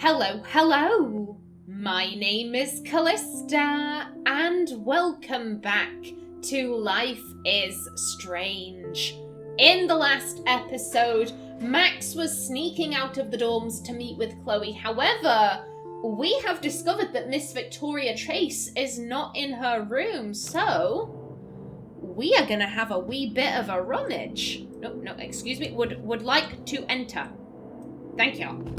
Hello. My name is Callista, and welcome back to Life is Strange. In the last episode, Max was sneaking out of the dorms to meet with Chloe. However, we have discovered that Miss Victoria Chase is not in her room, so we are gonna have a wee bit of a rummage. No, excuse me, would like to enter. Thank you.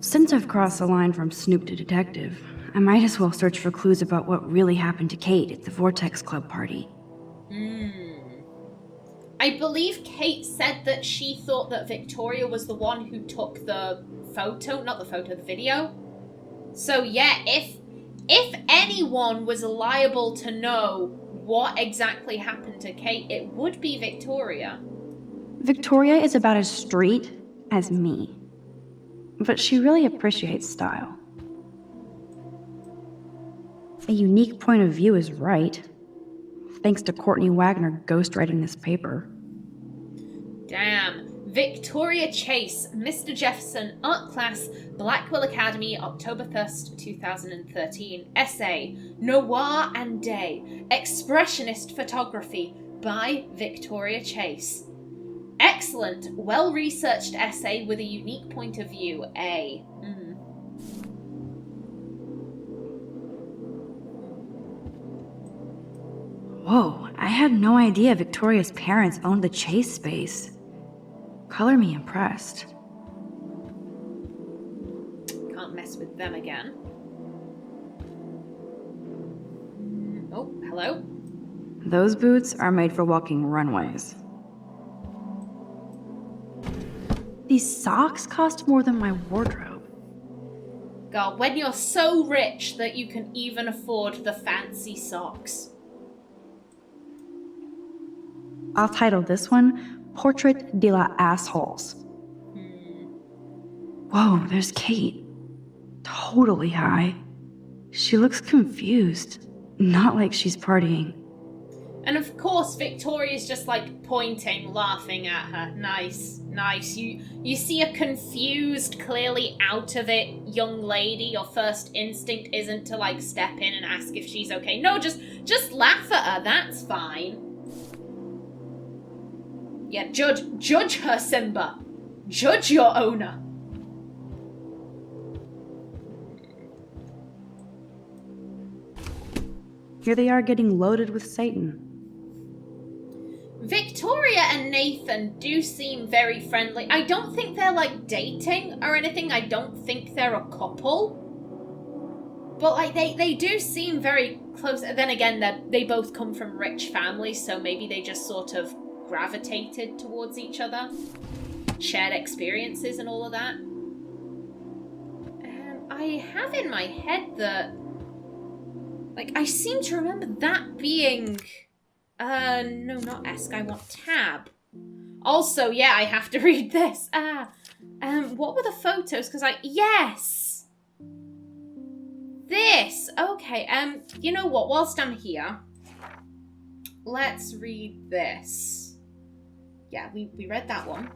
Since I've crossed the line from snoop to detective, I might as well search for clues about what really happened to Kate at the Vortex Club party. I believe Kate said that she thought that Victoria was the one who took the photo, not the photo, the video. So yeah, if anyone was liable to know what exactly happened to Kate, it would be Victoria. Victoria is about as straight as me, but she really appreciates style. A unique point of view is right, thanks to Courtney Wagner ghostwriting this paper. Damn. Victoria Chase, Mr. Jefferson, Art Class, Blackwell Academy, October 1st, 2013. Essay, Noir and Day, Expressionist Photography by Victoria Chase. Excellent, well-researched essay with a unique point of view. A. Whoa, I had no idea Victoria's parents owned the Chase space. Color me impressed. Can't mess with them again. Oh, hello? Those boots are made for walking runways. These socks cost more than my wardrobe. God, when you're so rich that you can even afford the fancy socks. I'll title this one Portrait de la Assholes. Whoa, there's Kate. Totally high. She looks confused. Not like she's partying. And of course, Victoria's just like pointing, laughing at her. Nice. You see a confused, clearly out of it young lady. Your first instinct isn't to like step in and ask if she's okay. No, just laugh at her. That's fine. Yeah, judge her, Simba. Judge your owner. Here they are getting loaded with Satan. Victoria and Nathan do seem very friendly. I don't think they're like dating or anything. I don't think they're a couple. But like they do seem very close. Then again, they both come from rich families, so maybe they just sort of gravitated towards each other, shared experiences and all of that. I have in my head that, like, I seem to remember that being, no, not Esk, I want Tab. Also, yeah, I have to read this. What were the photos? Yes! This! Okay, you know what, whilst I'm here, let's read this. Yeah, we read that one.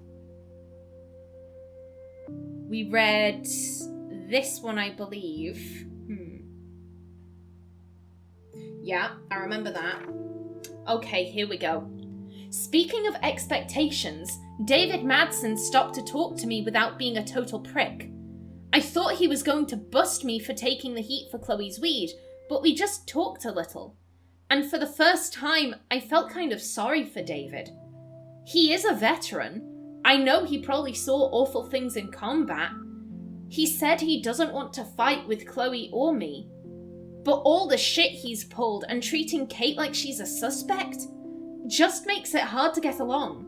We read this one, I believe. Yeah, I remember that. Okay, here we go. Speaking of expectations, David Madsen stopped to talk to me without being a total prick. I thought he was going to bust me for taking the heat for Chloe's weed, but we just talked a little. And for the first time, I felt kind of sorry for David. He is a veteran. I know he probably saw awful things in combat. He said he doesn't want to fight with Chloe or me. But all the shit he's pulled and treating Kate like she's a suspect just makes it hard to get along.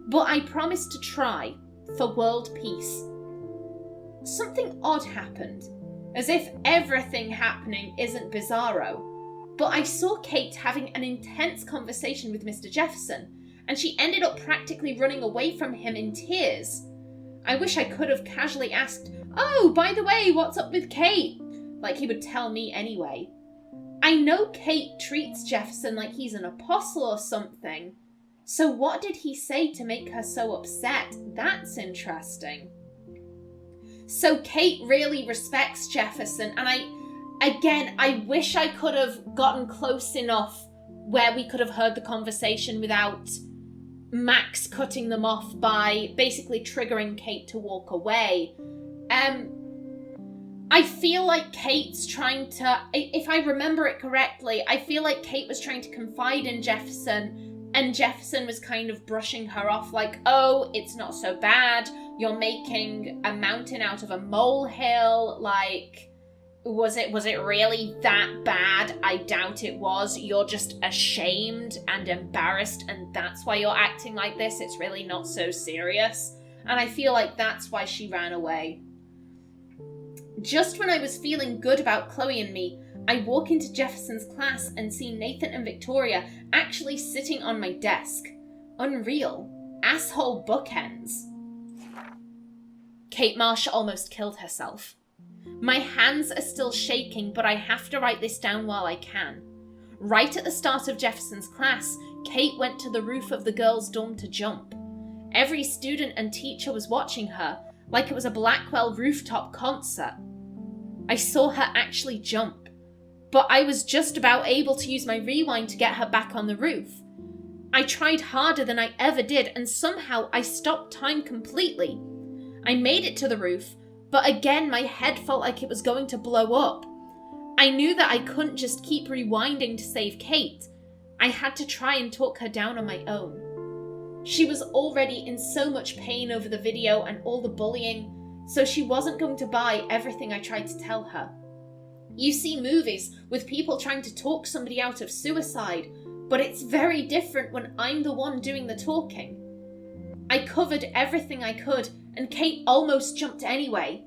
But I promised to try, for world peace. Something odd happened, as if everything happening isn't bizarro. But I saw Kate having an intense conversation with Mr. Jefferson, and she ended up practically running away from him in tears. I wish I could have casually asked, "Oh, by the way, what's up with Kate?" like he would tell me anyway. I know Kate treats Jefferson like he's an apostle or something. So what did he say to make her so upset? That's interesting. So Kate really respects Jefferson, and I wish I could have gotten close enough where we could have heard the conversation without Max cutting them off by basically triggering Kate to walk away. I feel like Kate's trying to, if I remember it correctly, I feel like Kate was trying to confide in Jefferson, and Jefferson was kind of brushing her off like, oh, it's not so bad, you're making a mountain out of a molehill, like, was it really that bad? I doubt it was. You're just ashamed and embarrassed, and that's why you're acting like this. It's really not so serious. And I feel like that's why she ran away. Just when I was feeling good about Chloe and me, I walk into Jefferson's class and see Nathan and Victoria actually sitting on my desk. Unreal. Asshole bookends. Kate Marsh almost killed herself. My hands are still shaking, but I have to write this down while I can. Right at the start of Jefferson's class, Kate went to the roof of the girls' dorm to jump. Every student and teacher was watching her, like it was a Blackwell rooftop concert. I saw her actually jump, but I was just about able to use my rewind to get her back on the roof. I tried harder than I ever did, and somehow I stopped time completely. I made it to the roof, but again my head felt like it was going to blow up. I knew that I couldn't just keep rewinding to save Kate. I had to try and talk her down on my own. She was already in so much pain over the video and all the bullying, so she wasn't going to buy everything I tried to tell her. You see movies with people trying to talk somebody out of suicide, but it's very different when I'm the one doing the talking. I covered everything I could, and Kate almost jumped anyway.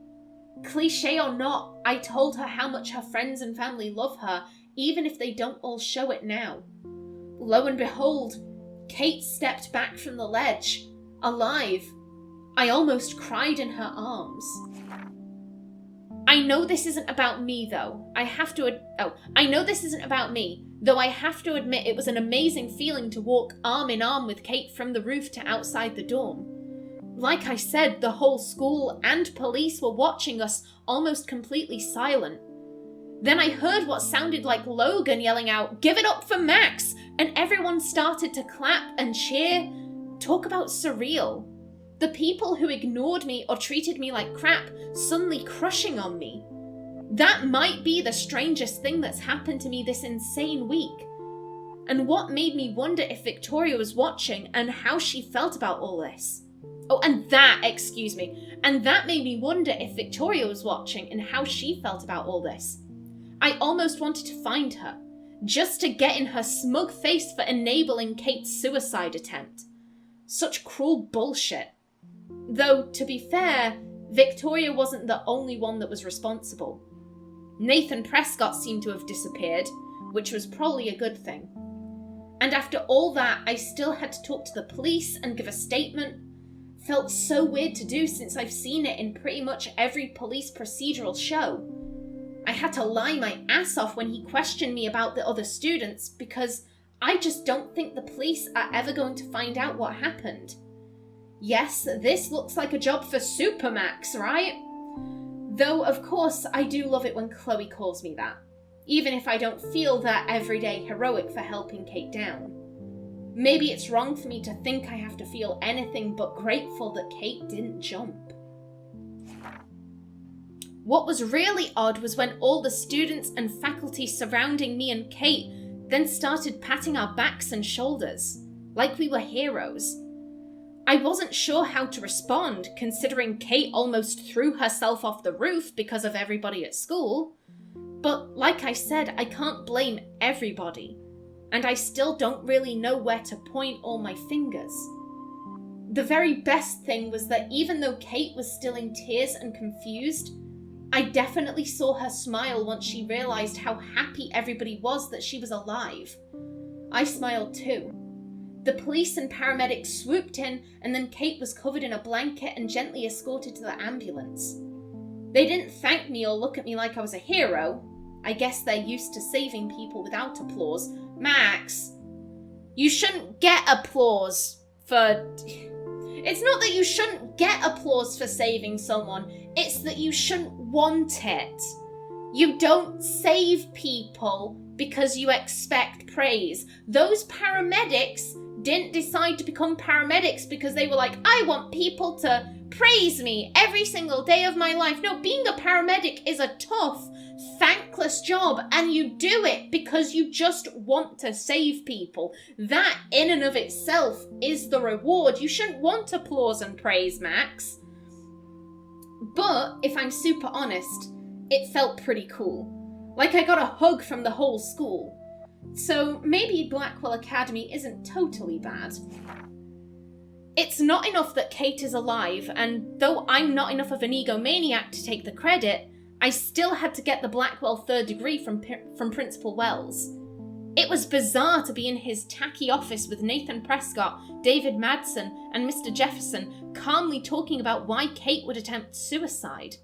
Cliché or not, I told her how much her friends and family love her, even if they don't all show it now. Lo and behold, Kate stepped back from the ledge, alive. I almost cried in her arms. I know this isn't about me, though. I know this isn't about me, though I have to admit it was an amazing feeling to walk arm in arm with Kate from the roof to outside the dorm. Like I said, the whole school and police were watching us, almost completely silent. Then I heard what sounded like Logan yelling out, "Give it up for Max!" And everyone started to clap and cheer. Talk about surreal. The people who ignored me or treated me like crap suddenly crushing on me. That might be the strangest thing that's happened to me this insane week. And what made me wonder if Victoria was watching and how she felt about all this. And that made me wonder if Victoria was watching and how she felt about all this. I almost wanted to find her, just to get in her smug face for enabling Kate's suicide attempt. Such cruel bullshit. Though, to be fair, Victoria wasn't the only one that was responsible. Nathan Prescott seemed to have disappeared, which was probably a good thing. And after all that, I still had to talk to the police and give a statement. Felt so weird to do since I've seen it in pretty much every police procedural show. I had to lie my ass off when he questioned me about the other students because I just don't think the police are ever going to find out what happened. Yes, this looks like a job for Supermax, right? Though, of course, I do love it when Chloe calls me that, even if I don't feel that everyday heroic for helping Kate down. Maybe it's wrong for me to think I have to feel anything but grateful that Kate didn't jump. What was really odd was when all the students and faculty surrounding me and Kate then started patting our backs and shoulders, like we were heroes. I wasn't sure how to respond, considering Kate almost threw herself off the roof because of everybody at school. But like I said, I can't blame everybody, and I still don't really know where to point all my fingers. The very best thing was that even though Kate was still in tears and confused, I definitely saw her smile once she realized how happy everybody was that she was alive. I smiled too. The police and paramedics swooped in, and then Kate was covered in a blanket and gently escorted to the ambulance. They didn't thank me or look at me like I was a hero. I guess they're used to saving people without applause. Max, you shouldn't get applause for... It's not that you shouldn't get applause for saving someone, it's that you shouldn't want it. You don't save people because you expect praise. Those paramedics didn't decide to become paramedics because they were like, I want people to praise me every single day of my life. No, being a paramedic is a tough, thankless job, and you do it because you just want to save people. That in and of itself is the reward. You shouldn't want applause and praise, Max. But if I'm super honest, it felt pretty cool. Like I got a hug from the whole school. So maybe Blackwell Academy isn't totally bad. It's not enough that Kate is alive, and though I'm not enough of an egomaniac to take the credit, I still had to get the Blackwell 3rd degree from Principal Wells. It was bizarre to be in his tacky office with Nathan Prescott, David Madsen, and Mr. Jefferson calmly talking about why Kate would attempt suicide.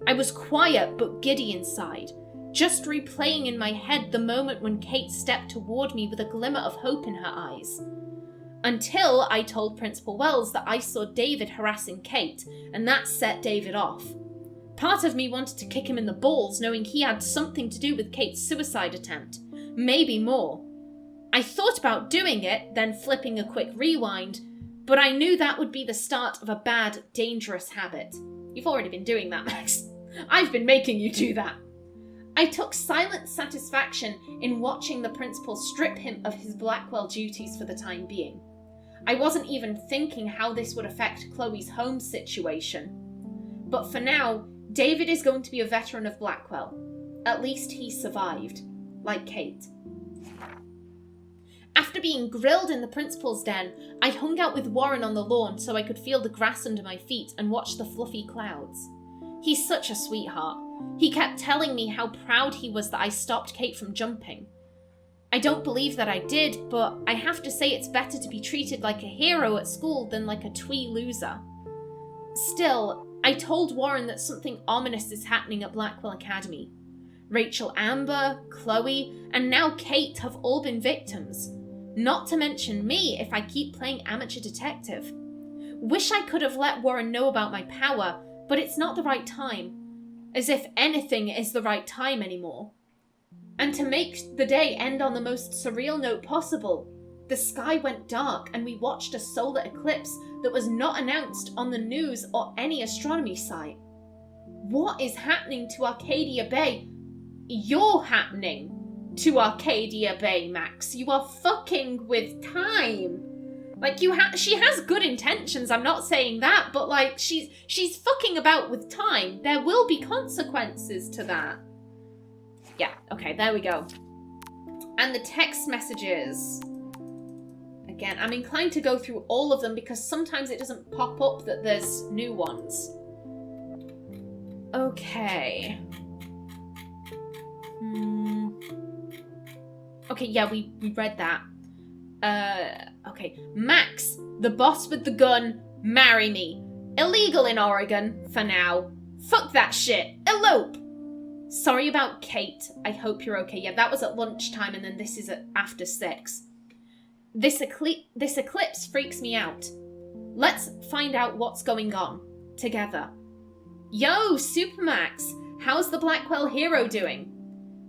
I was quiet but giddy inside, just replaying in my head the moment when Kate stepped toward me with a glimmer of hope in her eyes. Until I told Principal Wells that I saw David harassing Kate, and that set David off. Part of me wanted to kick him in the balls, knowing he had something to do with Kate's suicide attempt. Maybe more. I thought about doing it, then flipping a quick rewind, but I knew that would be the start of a bad, dangerous habit. You've already been doing that, Max. I've been making you do that. I took silent satisfaction in watching the principal strip him of his Blackwell duties for the time being. I wasn't even thinking how this would affect Chloe's home situation. But for now, David is going to be a veteran of Blackwell. At least he survived, like Kate. After being grilled in the principal's den, I hung out with Warren on the lawn so I could feel the grass under my feet and watch the fluffy clouds. He's such a sweetheart. He kept telling me how proud he was that I stopped Kate from jumping. I don't believe that I did, but I have to say it's better to be treated like a hero at school than like a twee loser. Still, I told Warren that something ominous is happening at Blackwell Academy. Rachel Amber, Chloe, and now Kate have all been victims. Not to mention me if I keep playing amateur detective. Wish I could have let Warren know about my power, but it's not the right time. As if anything is the right time anymore. And to make the day end on the most surreal note possible, the sky went dark and we watched a solar eclipse that was not announced on the news or any astronomy site. What is happening to Arcadia Bay? You're happening to Arcadia Bay, Max. You are fucking with time. Like, she has good intentions, I'm not saying that, but like, she's fucking about with time. There will be consequences to that. Yeah, okay, there we go. And the text messages. Again, I'm inclined to go through all of them because sometimes it doesn't pop up that there's new ones. Okay. Okay, yeah, we read that. Okay. Max, the boss with the gun, marry me. Illegal in Oregon, for now. Fuck that shit. Elope. Sorry about Kate. I hope you're okay. Yeah, that was at lunchtime and then this is at after 6. This eclipse freaks me out. Let's find out what's going on. Together. Yo, Supermax. How's the Blackwell hero doing?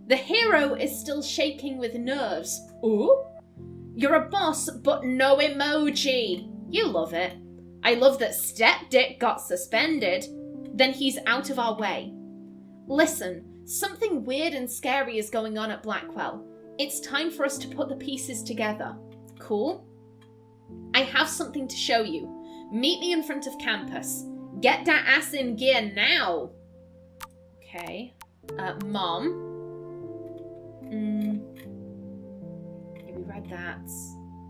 The hero is still shaking with nerves. Ooh? You're a boss, but no emoji. You love it. I love that Step Dick got suspended. Then he's out of our way. Listen, something weird and scary is going on at Blackwell. It's time for us to put the pieces together. Cool? I have something to show you. Meet me in front of campus. Get that ass in gear now. Okay. Mom. We read that.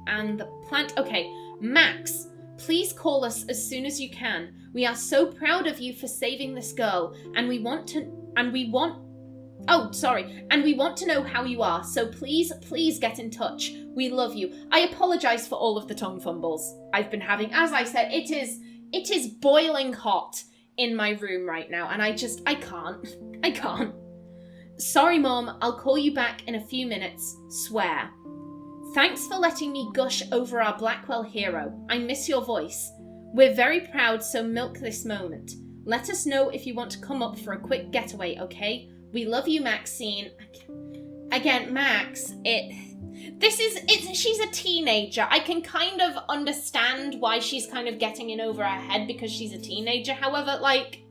And the plant. Okay. Max, please call us as soon as you can. We are so proud of you for saving this girl, and we want to know how you are, so please get in touch. We love you. I apologize for all of the tongue fumbles I've been having. As I said, it is boiling hot in my room right now, and I can't. Sorry, Mom, I'll call you back in a few minutes. Swear. Thanks for letting me gush over our Blackwell hero. I miss your voice. We're very proud, so milk this moment. Let us know if you want to come up for a quick getaway, okay? We love you, Maxine. Again, Max, she's a teenager. I can kind of understand why she's kind of getting in over her head because she's a teenager. However, like,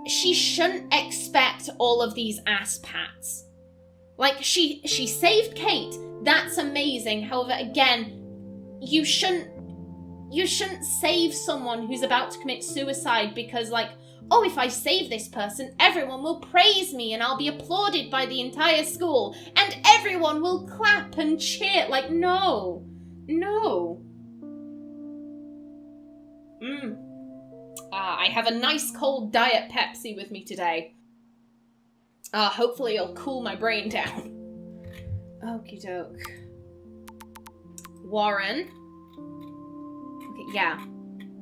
she shouldn't expect all of these ass pats. Like, she saved Kate. That's amazing. However, again, you shouldn't save someone who's about to commit suicide because, like, oh, if I save this person, everyone will praise me and I'll be applauded by the entire school and everyone will clap and cheer. Like, no. I have a nice cold Diet Pepsi with me today. Hopefully it'll cool my brain down. Okie doke. Warren. Okay, yeah.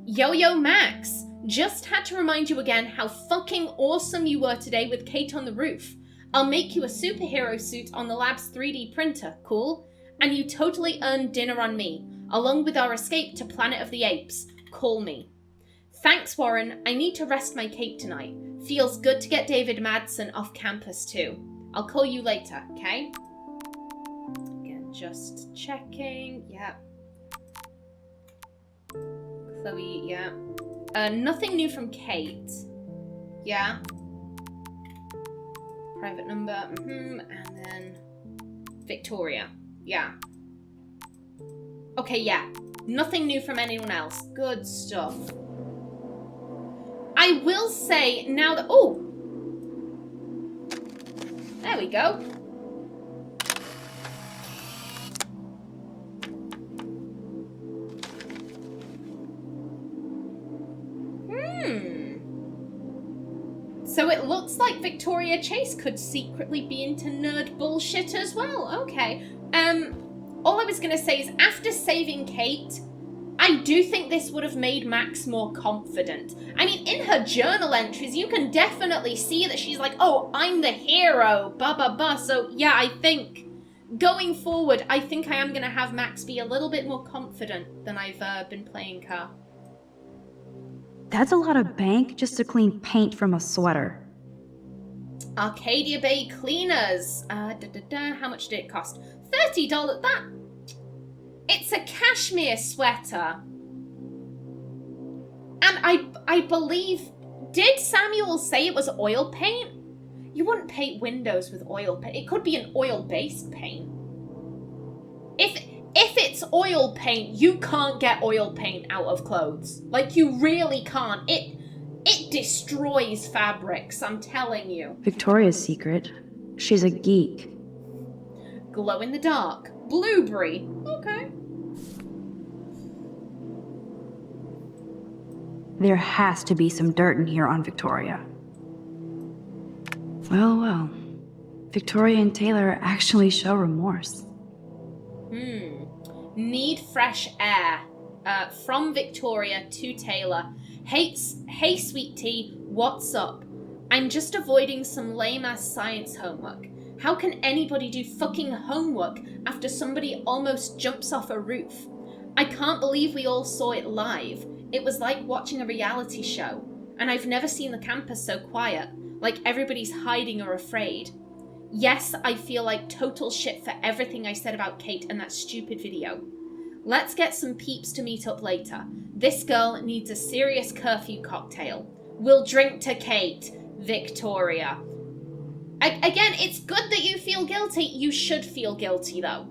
Yo-Yo Max. Just had to remind you again how fucking awesome you were today with Kate on the roof. I'll make you a superhero suit on the lab's 3D printer, cool? And you totally earned dinner on me, along with our escape to Planet of the Apes. Call me. Thanks, Warren. I need to rest my cape tonight. Feels good to get David Madsen off campus too. I'll call you later, okay? Again, just checking. Yep. Chloe, yeah. Nothing new from Kate. Yeah. Private number, and then Victoria. Yeah. Okay, yeah. Nothing new from anyone else. Good stuff. I will say now that... Oh! There we go. So it looks like Victoria Chase could secretly be into nerd bullshit as well. Okay. All I was going to say is after saving Kate, I do think this would have made Max more confident. I mean, in her journal entries, you can definitely see that she's like, oh, I'm the hero, blah, blah, blah. So, yeah, I think going forward, I think I am going to have Max be a little bit more confident than I've been playing her. That's a lot of bank just to clean paint from a sweater. Arcadia Bay Cleaners. How much did it cost? $30. That... It's a cashmere sweater. And I believe... Did Samuel say it was oil paint? You wouldn't paint windows with oil paint. It could be an oil-based paint. If it's oil paint, you can't get oil paint out of clothes. Like, you really can't. It destroys fabrics, I'm telling you. Victoria's secret. She's a geek. Glow in the dark. Blueberry. Okay. There has to be some dirt in here on Victoria. Well. Victoria and Taylor actually show remorse. Need fresh air. From Victoria to Taylor. Hey, sweet tea, what's up? I'm just avoiding some lame-ass science homework. How can anybody do fucking homework after somebody almost jumps off a roof? I can't believe we all saw it live. It was like watching a reality show. And I've never seen the campus so quiet, like everybody's hiding or afraid. Yes, I feel like total shit for everything I said about Kate and that stupid video. Let's get some peeps to meet up later. This girl needs a serious curfew cocktail. We'll drink to Kate, Victoria. Again, it's good that you feel guilty. You should feel guilty, though.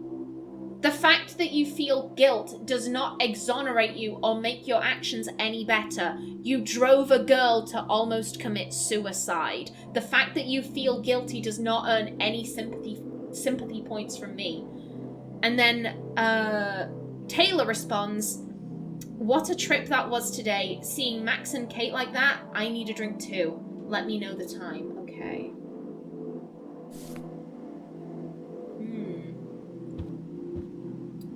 The fact that you feel guilt does not exonerate you or make your actions any better. You drove a girl to almost commit suicide. The fact that you feel guilty does not earn any sympathy points from me. And then, Taylor responds, what a trip that was today. Seeing Max and Kate like that, I need a drink too. Let me know the time. Okay.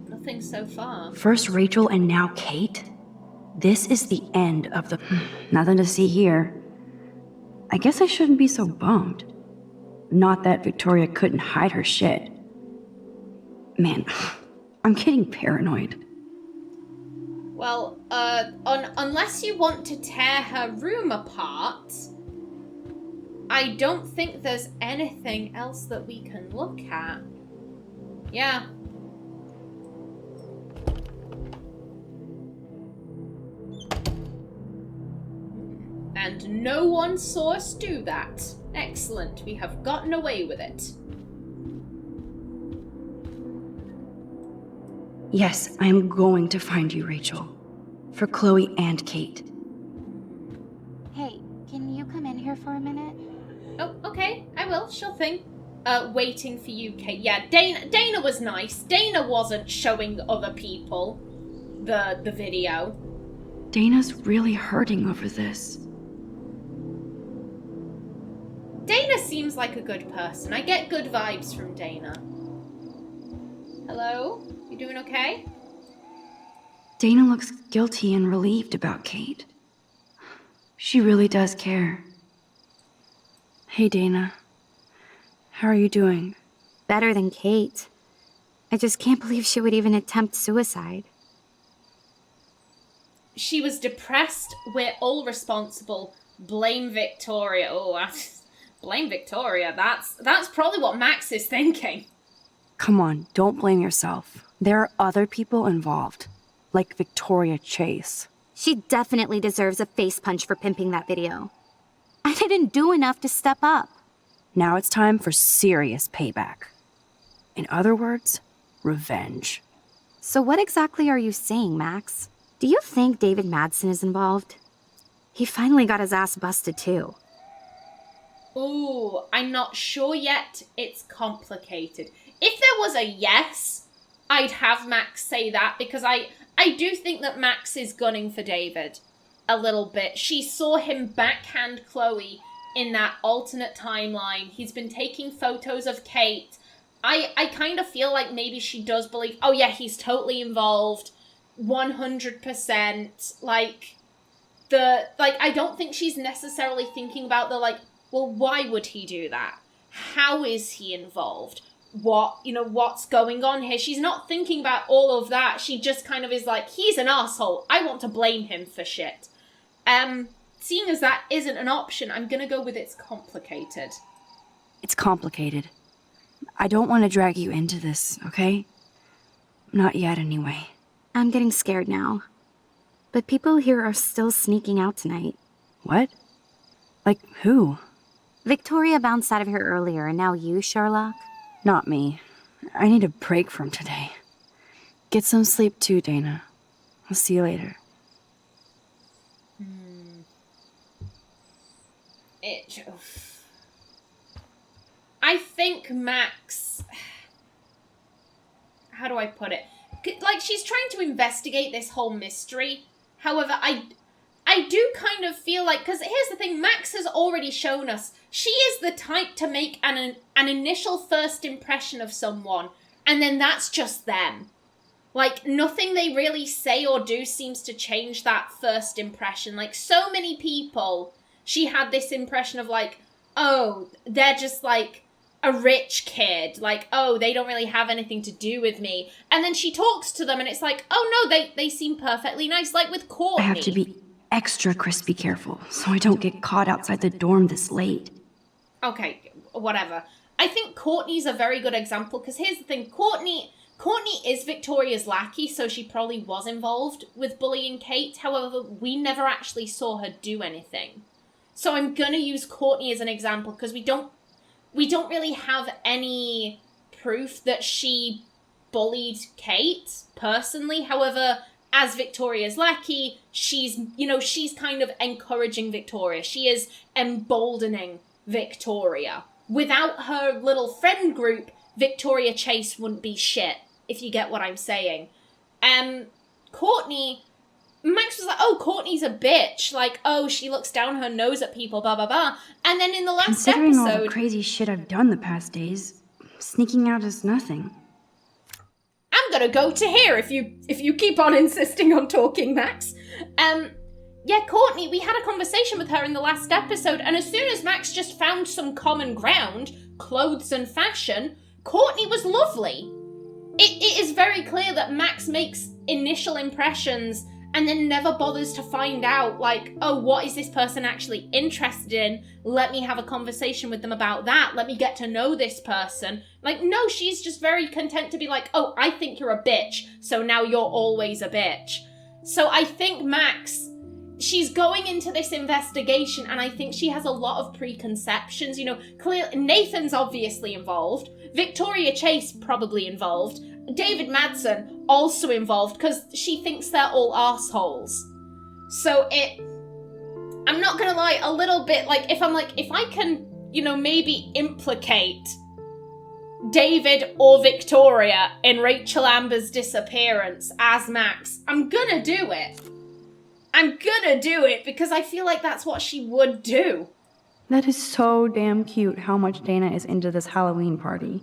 Nothing so far. First Rachel and now Kate? This is the end of the... Nothing to see here. I guess I shouldn't be so bummed. Not that Victoria couldn't hide her shit. Man, I'm getting paranoid. Well, unless you want to tear her room apart, I don't think there's anything else that we can look at. Yeah. And no one saw us do that. Excellent, we have gotten away with it. Yes, I am going to find you, Rachel. For Chloe and Kate. Hey, can you come in here for a minute? Oh, okay, I will, sure thing. Waiting for you, Kate. Yeah, Dana was nice. Dana wasn't showing other people the video. Dana's really hurting over this. Dana seems like a good person. I get good vibes from Dana. Hello? You doing okay? Dana looks guilty and relieved about Kate. She really does care. Hey, Dana. How are you doing? Better than Kate. I just can't believe she would even attempt suicide. She was depressed. We're all responsible. Blame Victoria. Oh, blame Victoria. That's probably what Max is thinking. Come on, don't blame yourself. There are other people involved, like Victoria Chase. She definitely deserves a face punch for pimping that video. I didn't do enough to step up. Now it's time for serious payback. In other words, revenge. So what exactly are you saying, Max? Do you think David Madsen is involved? He finally got his ass busted too. Ooh, I'm not sure yet. It's complicated. If there was a yes, I'd have Max say that, because I do think that Max is gunning for David a little bit. She saw him backhand Chloe in that alternate timeline. He's been taking photos of Kate. I kind of feel like maybe she does believe, oh yeah, he's totally involved, 100%. I don't think she's necessarily thinking about well, why would he do that? How is he involved? What's going on here? She's not thinking about all of that. She just kind of is like, he's an asshole. I want to blame him for shit. Seeing as that isn't an option, I'm gonna go with it's complicated. It's complicated. I don't want to drag you into this, okay? Not yet, anyway. I'm getting scared now. But people here are still sneaking out tonight. What? Like who? Victoria bounced out of here earlier, and now you, Sherlock? Not me. I need a break from today. Get some sleep too, Dana. I'll see you later. I think Max... How do I put it? She's trying to investigate this whole mystery. However, I do kind of feel like... Because here's the thing, Max has already shown us she is the type to make an initial first impression of someone, and then that's just them. Nothing they really say or do seems to change that first impression. So many people, she had this impression of oh, they're just a rich kid. Oh, they don't really have anything to do with me. And then she talks to them and it's oh no, they seem perfectly nice. With Courtney. I have to be extra crispy careful so I don't get caught outside the dorm this late. Okay, whatever. I think Courtney's a very good example, because here's the thing, Courtney is Victoria's lackey, so she probably was involved with bullying Kate. However, we never actually saw her do anything. So I'm gonna use Courtney as an example, because we don't really have any proof that she bullied Kate personally. However, as Victoria's lackey, she's kind of encouraging Victoria. She is emboldening Victoria. Without her little friend group, Victoria Chase wouldn't be shit, if you get what I'm saying. Courtney, Max was oh, Courtney's a bitch. Oh, she looks down her nose at people, blah, blah, blah. And then in the last Considering episode... all the crazy shit I've done the past days, sneaking out is nothing. I'm gonna go to here if you keep on insisting on talking, Max. yeah, Courtney, we had a conversation with her in the last episode, and as soon as Max just found some common ground, clothes and fashion, Courtney was lovely. It is very clear that Max makes initial impressions and then never bothers to find out, like, oh, what is this person actually interested in? Let me have a conversation with them about that. Let me get to know this person. Like, no, she's just very content to be like, oh, I think you're a bitch, so now you're always a bitch. So I think Max, she's going into this investigation, and I think she has a lot of preconceptions. You know, clearly, Nathan's obviously involved. Victoria Chase probably involved. David Madsen also involved, because she thinks they're all arseholes. So I'm not gonna lie, a little bit, like, if I can, you know, maybe implicate David or Victoria in Rachel Amber's disappearance as Max, I'm gonna do it. I'm gonna do it, because I feel like that's what she would do. That is so damn cute how much Dana is into this Halloween party.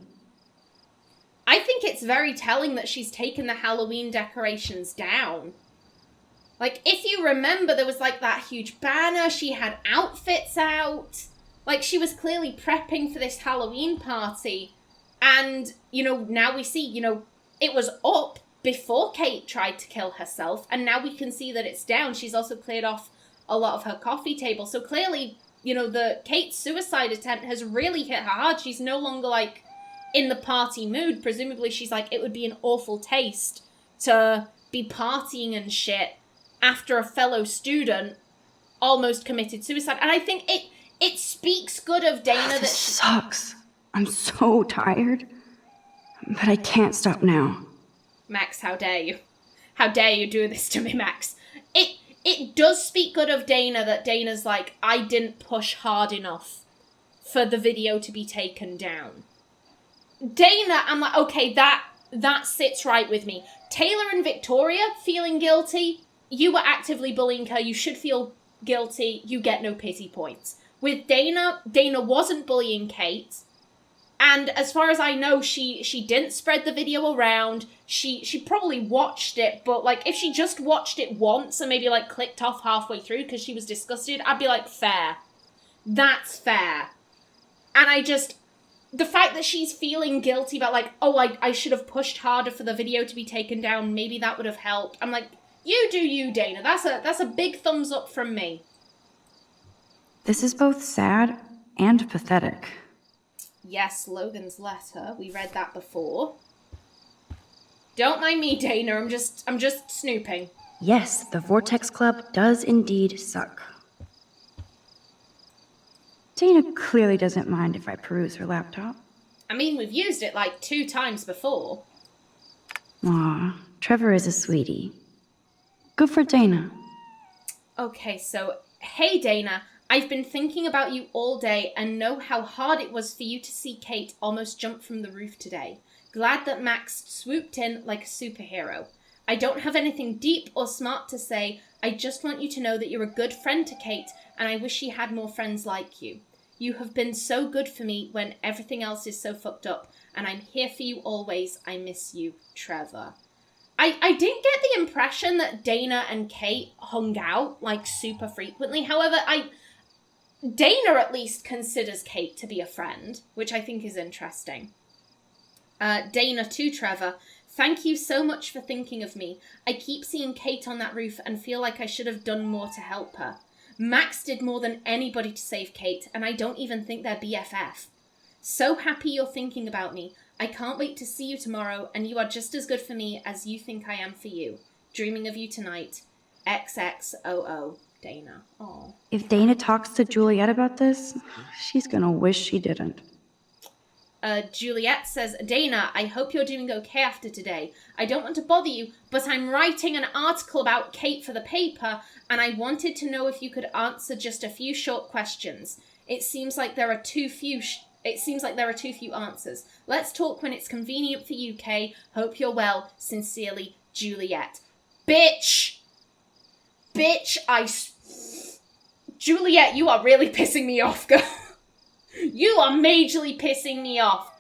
I think it's very telling that she's taken the Halloween decorations down. Like, if you remember, there was, like, that huge banner, she had outfits out. Like, she was clearly prepping for this Halloween party. And, you know, now we see, you know, it was up before Kate tried to kill herself, and now we can see that it's down. She's also cleared off a lot of her coffee table. So clearly, you know, Kate's suicide attempt has really hit her hard. She's no longer, like, in the party mood. Presumably she's like, it would be an awful taste to be partying and shit after a fellow student almost committed suicide. And I think it speaks good of Dana that This sucks. I'm so tired. But I can't stop now. Max, how dare you? How dare you do this to me, Max? It does speak good of Dana that Dana's like, I didn't push hard enough for the video to be taken down. Dana, I'm like, okay, that sits right with me. Taylor and Victoria feeling guilty. You were actively bullying her. You should feel guilty. You get no pity points. With Dana wasn't bullying Kate. And as far as I know, she didn't spread the video around. She probably watched it, but, like, if she just watched it once and maybe, like, clicked off halfway through because she was disgusted, I'd be like, fair. That's fair. And the fact that she's feeling guilty about, like, oh, I should have pushed harder for the video to be taken down, maybe that would have helped. I'm like, you do you, Dana. That's a big thumbs up from me. This is both sad and pathetic. Yes, Logan's letter. We read that before. Don't mind me, Dana. I'm just snooping. Yes, the Vortex Club does indeed suck. Dana clearly doesn't mind if I peruse her laptop. I mean, we've used it like 2 times before. Aw, Trevor is a sweetie. Good for Dana. Okay, so, hey Dana, I've been thinking about you all day and know how hard it was for you to see Kate almost jump from the roof today. Glad that Max swooped in like a superhero. I don't have anything deep or smart to say. I just want you to know that you're a good friend to Kate, and I wish she had more friends like you. You have been so good for me when everything else is so fucked up, and I'm here for you always. I miss you, Trevor. I didn't get the impression that Dana and Kate hung out, like, super frequently. However, Dana at least considers Kate to be a friend, which I think is interesting. Dana to Trevor, thank you so much for thinking of me. I keep seeing Kate on that roof and feel like I should have done more to help her. Max did more than anybody to save Kate, and I don't even think they're BFF. So happy you're thinking about me. I can't wait to see you tomorrow, and you are just as good for me as you think I am for you. Dreaming of you tonight. XXOO. Dana. Aww. If Dana talks to Juliet about this, she's gonna wish she didn't. Juliet says, Dana, I hope you're doing okay after today. I don't want to bother you, but I'm writing an article about Kate for the paper, and I wanted to know if you could answer just a few short questions. It seems like there are too few answers. Let's talk when it's convenient for you, Kay. Hope you're well. Sincerely, Juliet. Bitch! Juliet, you are really pissing me off, girl. You are majorly pissing me off.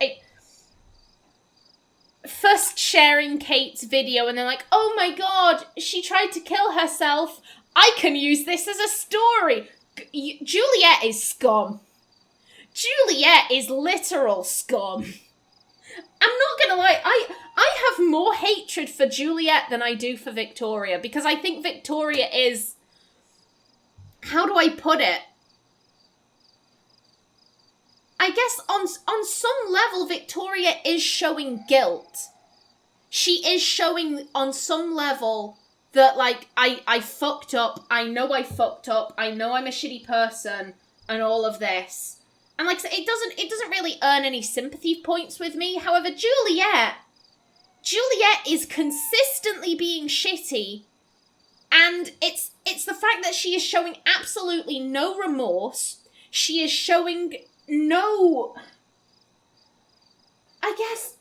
First sharing Kate's video and then like, oh my god, she tried to kill herself. I can use this as a story. Juliet is scum. Juliet is literal scum. I'm not gonna lie, I have more hatred for Juliet than I do for Victoria, because I think Victoria is... How do I put it? I guess on some level, Victoria is showing guilt. She is showing on some level that, like, I fucked up. I know I fucked up. I know I'm a shitty person and all of this. And like I said, it doesn't really earn any sympathy points with me. However, Juliet is consistently being shitty, and it's the fact that she is showing absolutely no remorse. She is showing no... I guess...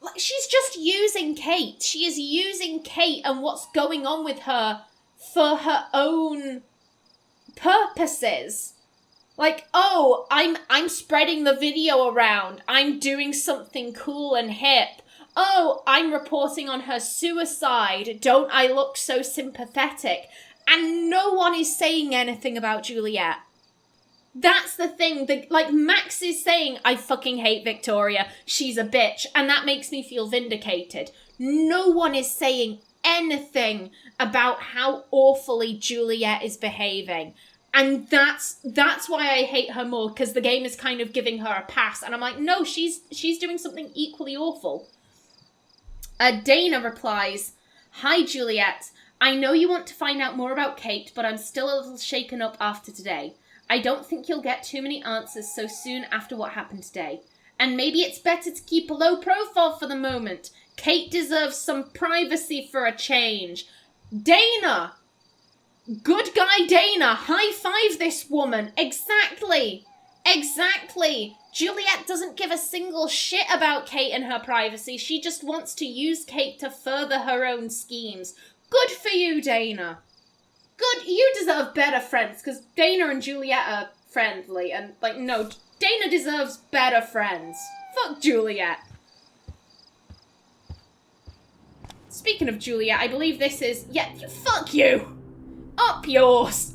Like, she's just using Kate. She is using Kate and what's going on with her for her own purposes. Like, oh, I'm spreading the video around. I'm doing something cool and hip. Oh, I'm reporting on her suicide. Don't I look so sympathetic? And no one is saying anything about Juliet. That's the thing. Like, Max is saying, I fucking hate Victoria. She's a bitch. And that makes me feel vindicated. No one is saying anything about how awfully Juliet is behaving. And that's why I hate her more, because the game is kind of giving her a pass. And I'm like, no, she's doing something equally awful. Dana replies, Hi, Juliet. I know you want to find out more about Kate, but I'm still a little shaken up after today. I don't think you'll get too many answers so soon after what happened today. And maybe it's better to keep a low profile for the moment. Kate deserves some privacy for a change. Dana! Good guy Dana, high five this woman. Exactly. Juliet doesn't give a single shit about Kate and her privacy. She just wants to use Kate to further her own schemes. Good for you, Dana. Good, you deserve better friends, because Dana and Juliet are friendly, and, like, no, Dana deserves better friends. Fuck Juliet. Speaking of Juliet, I believe this is... Yeah, fuck you! Up yours!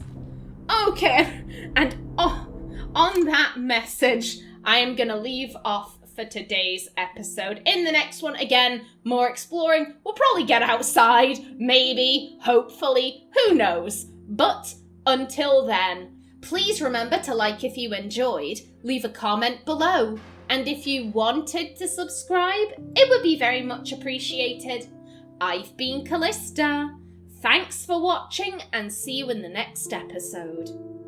Okay, and on that message, I am gonna leave off for today's episode. In the next one, again, more exploring. We'll probably get outside, maybe, hopefully, who knows. But until then, please remember to like if you enjoyed, leave a comment below, and if you wanted to subscribe, it would be very much appreciated. I've been Callista. Thanks for watching, and see you in the next episode.